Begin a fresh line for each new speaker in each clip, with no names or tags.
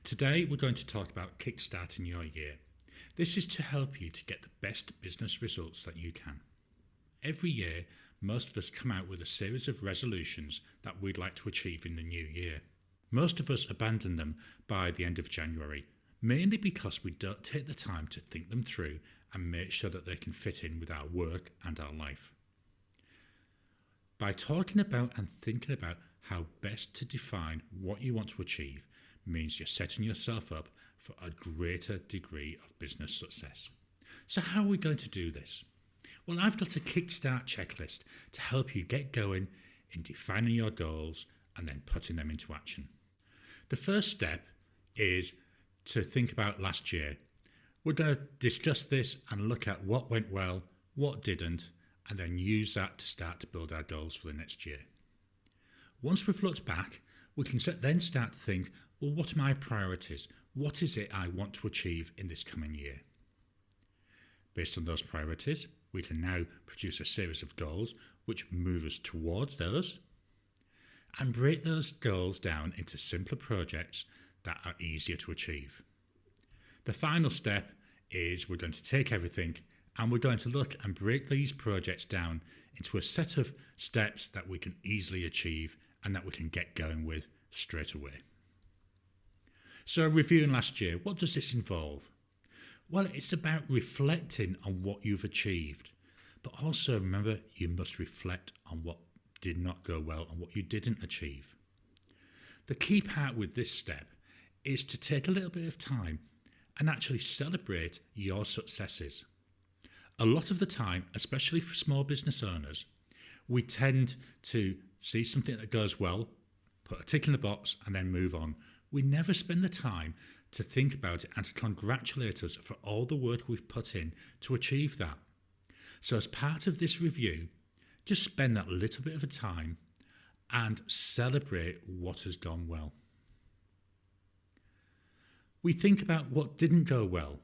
Today we're going to talk about kickstarting your year. This is to help you to get the best business results that you can. Every year, most of us come out with a series of resolutions that we'd like to achieve in the new year. Most of us abandon them by the end of January, mainly because we don't take the time to think them through and make sure that they can fit in with our work and our life. By talking about and thinking about how best to define what you want to achieve means you're setting yourself up for a greater degree of business success. So how are we going to do this? Well, I've got a Kickstart checklist to help you get going in defining your goals and then putting them into action. The first step is to think about last year. We're going to discuss this and look at what went well, what didn't, and then use that to start to build our goals for the next year. Once we've looked back, we can then start to think, well, what are my priorities? What is it I want to achieve in this coming year? Based on those priorities, we can now produce a series of goals which move us towards those and break those goals down into simpler projects that are easier to achieve. The final step is we're going to take everything and we're going to look and break these projects down into a set of steps that we can easily achieve and that we can get going with straight away. So reviewing last year, what does this involve? Well, it's about reflecting on what you've achieved, but also remember you must reflect on what did not go well and what you didn't achieve. The key part with this step is to take a little bit of time and actually celebrate your successes. A lot of the time, especially for small business owners, we tend to see something that goes well, put a tick in the box and then move on. We never spend the time to think about it and to congratulate us for all the work we've put in to achieve that. So as part of this review, just spend that little bit of a time and celebrate what has gone well. We think about what didn't go well.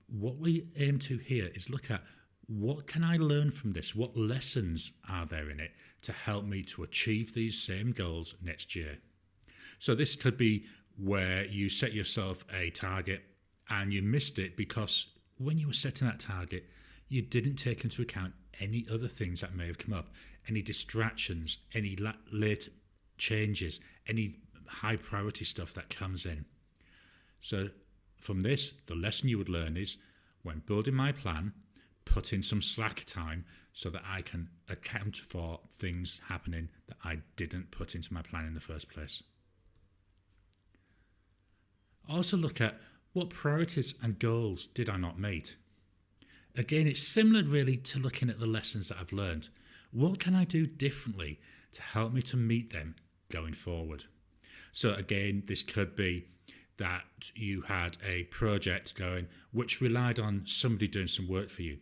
What we aim to here is look at what can I learn from this? What lessons are there in it to help me to achieve these same goals next year? So this could be where you set yourself a target and you missed it because when you were setting that target, you didn't take into account any other things that may have come up, any distractions, any late changes, any high priority stuff that comes in. So from this, the lesson you would learn is when building my plan, put in some slack time so that I can account for things happening that I didn't put into my plan in the first place. Also look at what priorities and goals did I not meet. Again, it's similar really to looking at the lessons that I've learned. What can I do differently to help me to meet them going forward? So again, this could be that you had a project going which relied on somebody doing some work for you.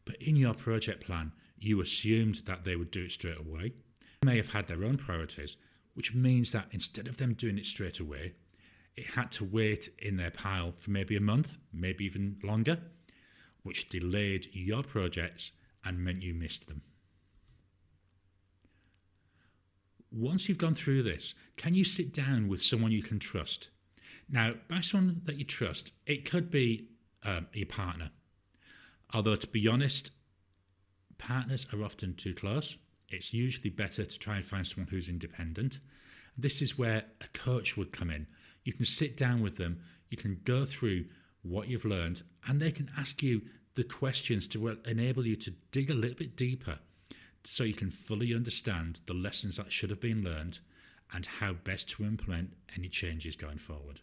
But in your project plan, you assumed that they would do it straight away. They may have had their own priorities, which means that instead of them doing it straight away, it had to wait in their pile for maybe a month, maybe even longer, which delayed your projects and meant you missed them. Once you've gone through this, can you sit down with someone you can trust? Now, by someone that you trust, it could be your partner. Although, to be honest, partners are often too close. It's usually better to try and find someone who's independent. This is where a coach would come in. You can sit down with them, you can go through what you've learned, and they can ask you the questions to enable you to dig a little bit deeper so you can fully understand the lessons that should have been learned and how best to implement any changes going forward.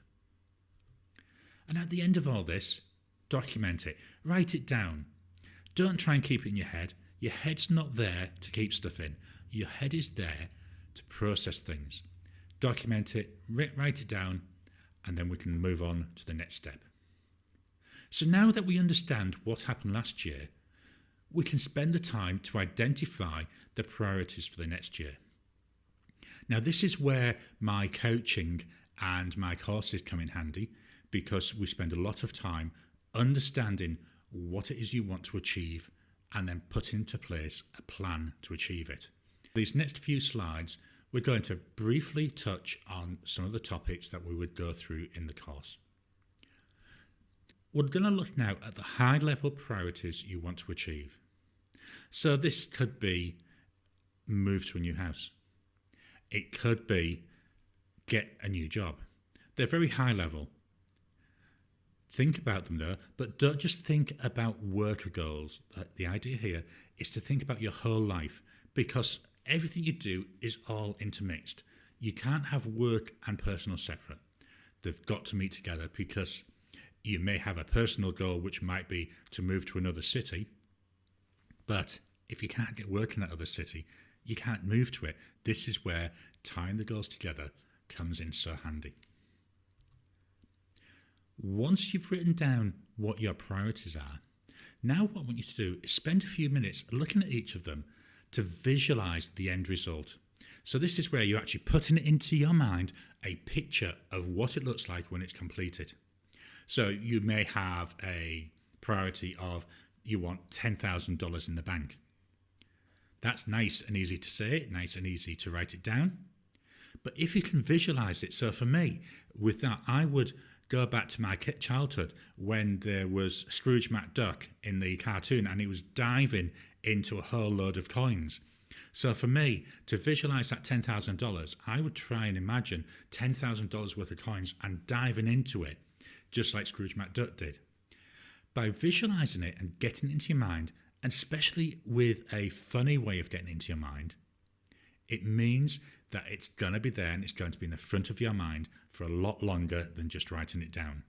And at the end of all this, document it, write it down. Don't try and keep it in your head. Your head's not there to keep stuff in. Your head is there to process things. Document it, write it down, and then we can move on to the next step. So now that we understand what happened last year, we can spend the time to identify the priorities for the next year. Now, this is where my coaching and my courses come in handy because we spend a lot of time understanding what it is you want to achieve and then put into place a plan to achieve it. These next few slides we're going to briefly touch on some of the topics that we would go through in the course. We're going to look now at the high-level priorities you want to achieve. So this could be move to a new house. It could be get a new job. They're very high level. Think about them though, but don't just think about worker goals. The idea here is to think about your whole life, because everything you do is all intermixed. You can't have work and personal separate. They've got to meet together, because you may have a personal goal which might be to move to another city, but if you can't get work in that other city, you can't move to it. This is where tying the goals together comes in so handy. Once you've written down what your priorities are, now what I want you to do is spend a few minutes looking at each of them to visualize the end result. So this is where you're actually putting into your mind a picture of what it looks like when it's completed. So you may have a priority of you want $10,000 in the bank. That's nice and easy to say, nice and easy to write it down. But if you can visualize it, so for me, with that, I would go back to my childhood when there was Scrooge McDuck in the cartoon and he was diving into a whole load of coins. So for me, to visualize that $10,000, I would try and imagine $10,000 worth of coins and diving into it, just like Scrooge McDuck did. By visualizing it and getting it into your mind, and especially with a funny way of getting it into your mind, it means that it's going to be there and it's going to be in the front of your mind for a lot longer than just writing it down.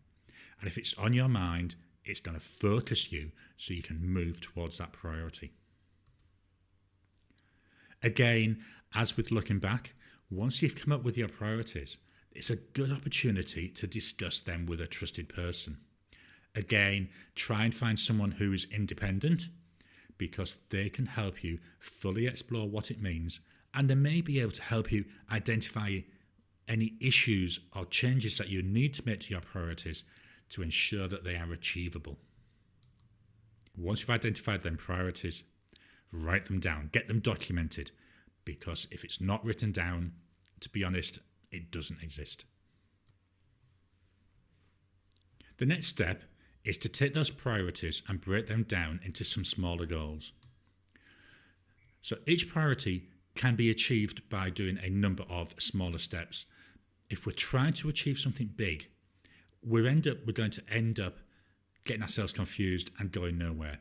And if it's on your mind, it's going to focus you so you can move towards that priority. Again, as with looking back, once you've come up with your priorities, it's a good opportunity to discuss them with a trusted person. Again, try and find someone who is independent, because they can help you fully explore what it means, and they may be able to help you identify any issues or changes that you need to make to your priorities to ensure that they are achievable. Once you've identified them priorities, write them down, get them documented, because if it's not written down, to be honest, it doesn't exist. The next step is to take those priorities and break them down into some smaller goals. So each priority can be achieved by doing a number of smaller steps. If we're trying to achieve something big, we're going to end up getting ourselves confused and going nowhere.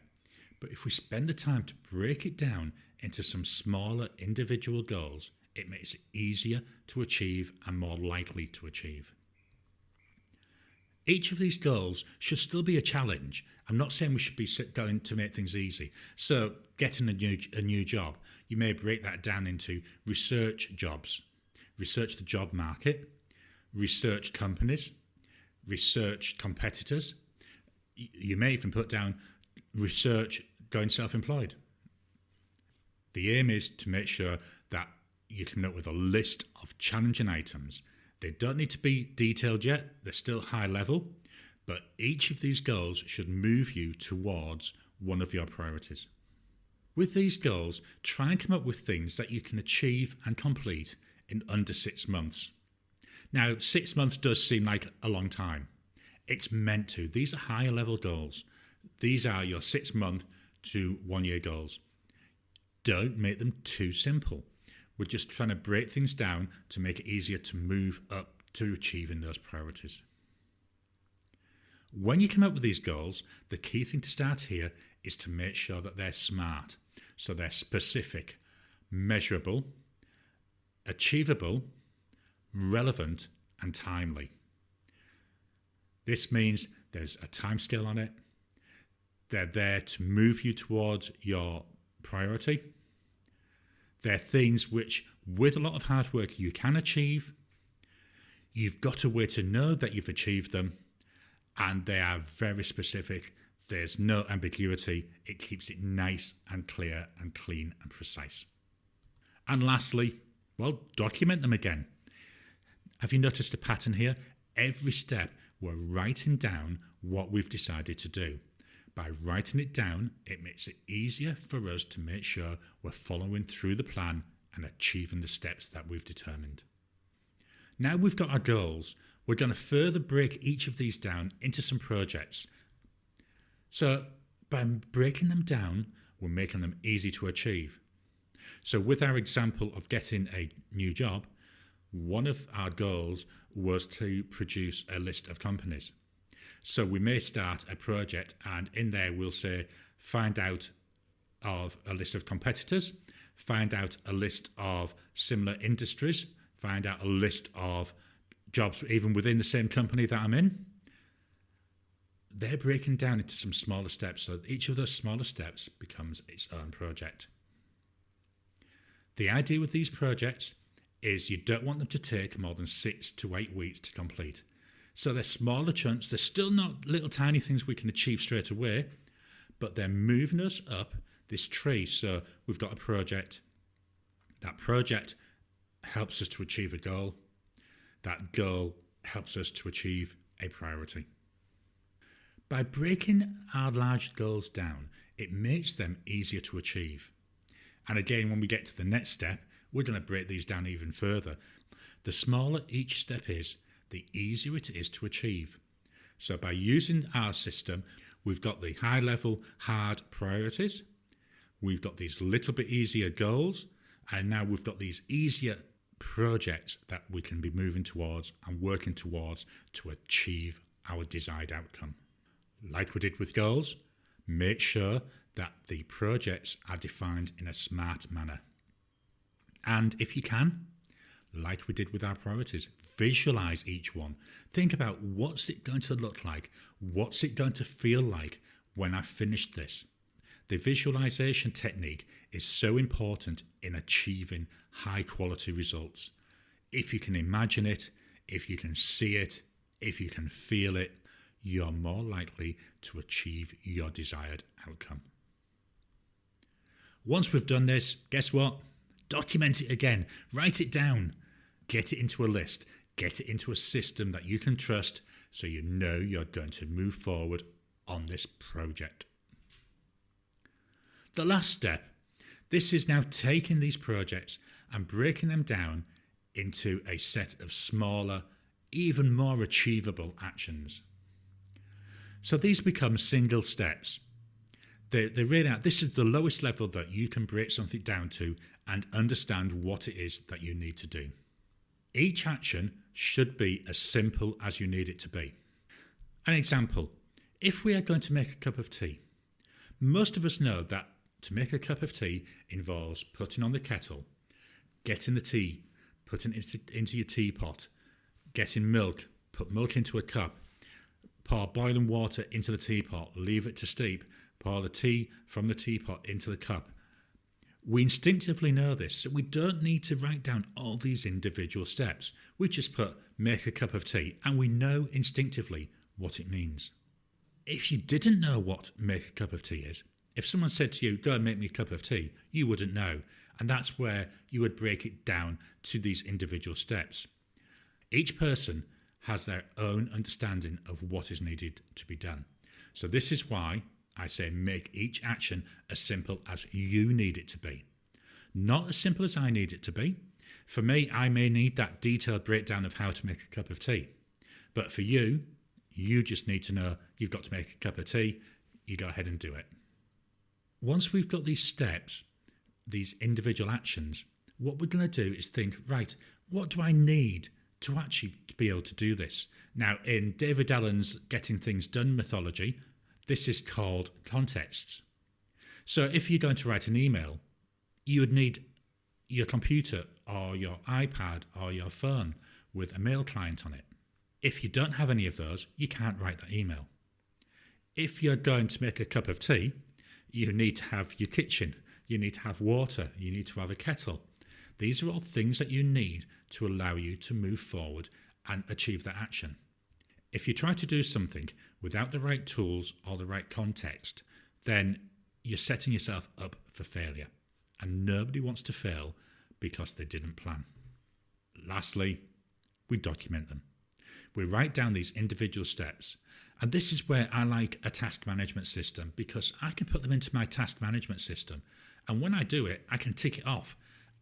But if we spend the time to break it down into some smaller individual goals, it makes it easier to achieve and more likely to achieve. Each of these goals should still be a challenge. I'm not saying we should be going to make things easy. So getting a new job, you may break that down into research jobs, research the job market, research companies, research competitors. You may even put down research going self-employed. The aim is to make sure that you come up with a list of challenging items. They don't need to be detailed yet, they're still high level, but each of these goals should move you towards one of your priorities. With these goals, try and come up with things that you can achieve and complete in under 6 months. Now, 6 months does seem like a long time. It's meant to. These are higher level goals. These are your 6 month to 1 year goals. Don't make them too simple. We're just trying to break things down to make it easier to move up to achieving those priorities. When you come up with these goals, the key thing to start here is to make sure that they're SMART. So they're specific, measurable, achievable, relevant, and timely. This means there's a timescale on it. They're there to move you towards your priority. They're things which, with a lot of hard work, you can achieve. You've got a way to know that you've achieved them, and they are very specific. There's no ambiguity. It keeps it nice and clear and clean and precise. And lastly, well, document them again. Have you noticed a pattern here? Every step, we're writing down what we've decided to do. By writing it down, it makes it easier for us to make sure we're following through the plan and achieving the steps that we've determined. Now we've got our goals, we're going to further break each of these down into some projects. So by breaking them down, we're making them easy to achieve. So with our example of getting a new job, one of our goals was to produce a list of companies. So we may start a project and in there we'll say, find out of a list of competitors, find out a list of similar industries, find out a list of jobs even within the same company that I'm in. They're breaking down into some smaller steps, so each of those smaller steps becomes its own project. The idea with these projects is you don't want them to take more than 6 to 8 weeks to complete. So they're smaller chunks, they're still not little tiny things we can achieve straight away, but they're moving us up this tree. So we've got a project. That project helps us to achieve a goal. That goal helps us to achieve a priority. By breaking our large goals down, it makes them easier to achieve. And again, when we get to the next step, we're going to break these down even further. The smaller each step is, the easier it is to achieve. So by using our system, we've got the high level, hard priorities. We've got these little bit easier goals. And now we've got these easier projects that we can be moving towards and working towards to achieve our desired outcome. Like we did with goals, make sure that the projects are defined in a smart manner. And if you can, like we did with our priorities, visualize each one. Think about what's it going to look like? What's it going to feel like when I've finished this? The visualization technique is so important in achieving high quality results. If you can imagine it, if you can see it, if you can feel it, you're more likely to achieve your desired outcome. Once we've done this, guess what? Document it again, write it down, get it into a list, get it into a system that you can trust so you know you're going to move forward on this project. The last step, this is now taking these projects and breaking them down into a set of smaller, even more achievable actions. So these become single steps. They really are. This is the lowest level that you can break something down to and understand what it is that you need to do. Each action should be as simple as you need it to be. An example, if we are going to make a cup of tea, most of us know that to make a cup of tea involves putting on the kettle, getting the tea, putting it into your teapot, getting milk, put milk into a cup, pour boiling water into the teapot, leave it to steep, pour the tea from the teapot into the cup. We instinctively know this, so we don't need to write down all these individual steps. We just put make a cup of tea and we know instinctively what it means. If you didn't know what make a cup of tea is, if someone said to you, go and make me a cup of tea, you wouldn't know. And that's where you would break it down to these individual steps. Each person has their own understanding of what is needed to be done. So this is why I say make each action as simple as you need it to be. Not as simple as I need it to be. For me, I may need that detailed breakdown of how to make a cup of tea. But for you, you just need to know you've got to make a cup of tea. You go ahead and do it. Once we've got these steps, these individual actions, what we're going to do is think, right, what do I need to actually be able to do this? Now, in David Allen's Getting Things Done methodology, this is called contexts. So if you're going to write an email, you would need your computer or your iPad or your phone with a mail client on it. If you don't have any of those, you can't write that email. If you're going to make a cup of tea, you need to have your kitchen, you need to have water, you need to have a kettle. These are all things that you need to allow you to move forward and achieve that action. If you try to do something without the right tools or the right context, then you're setting yourself up for failure. And nobody wants to fail because they didn't plan. Lastly, we document them. We write down these individual steps. And this is where I like a task management system, because I can put them into my task management system. And when I do it, I can tick it off.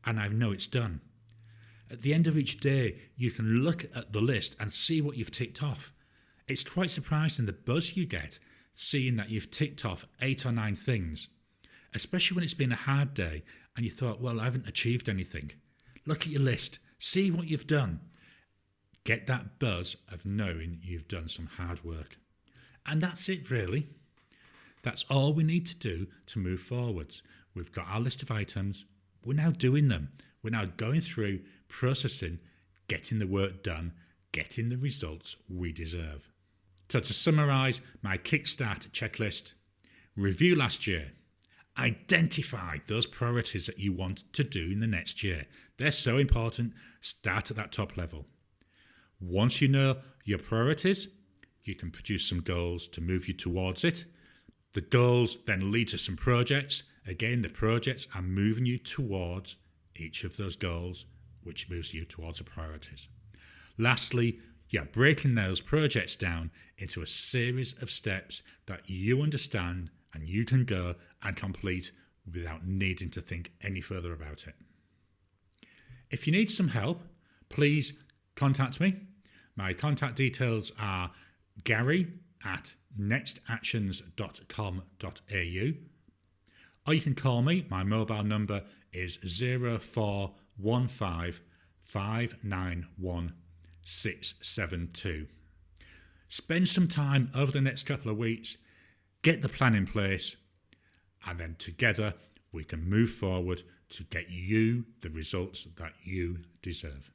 and I know it's done. At the end of each day, you can look at the list and see what you've ticked off. It's quite surprising the buzz you get seeing that you've ticked off 8 or 9 things, especially when it's been a hard day and you thought, well, I haven't achieved anything. Look at your list, see what you've done. Get that buzz of knowing you've done some hard work. And that's it, really. That's all we need to do to move forwards. We've got our list of items. We're now doing them. We're now going through, processing, getting the work done, getting the results we deserve. So to summarise my Kickstart checklist, review last year. Identify those priorities that you want to do in the next year. They're so important. Start at that top level. Once you know your priorities, you can produce some goals to move you towards it. The goals then lead to some projects. Again, the projects are moving you towards each of those goals, which moves you towards the priorities. Lastly, you're breaking those projects down into a series of steps that you understand and you can go and complete without needing to think any further about it. If you need some help, please contact me. My contact details are gary@nextactions.com.au, or you can call me. My mobile number is 0415 591 672. Spend some time over the next couple of weeks, get the plan in place, and then together we can move forward to get you the results that you deserve.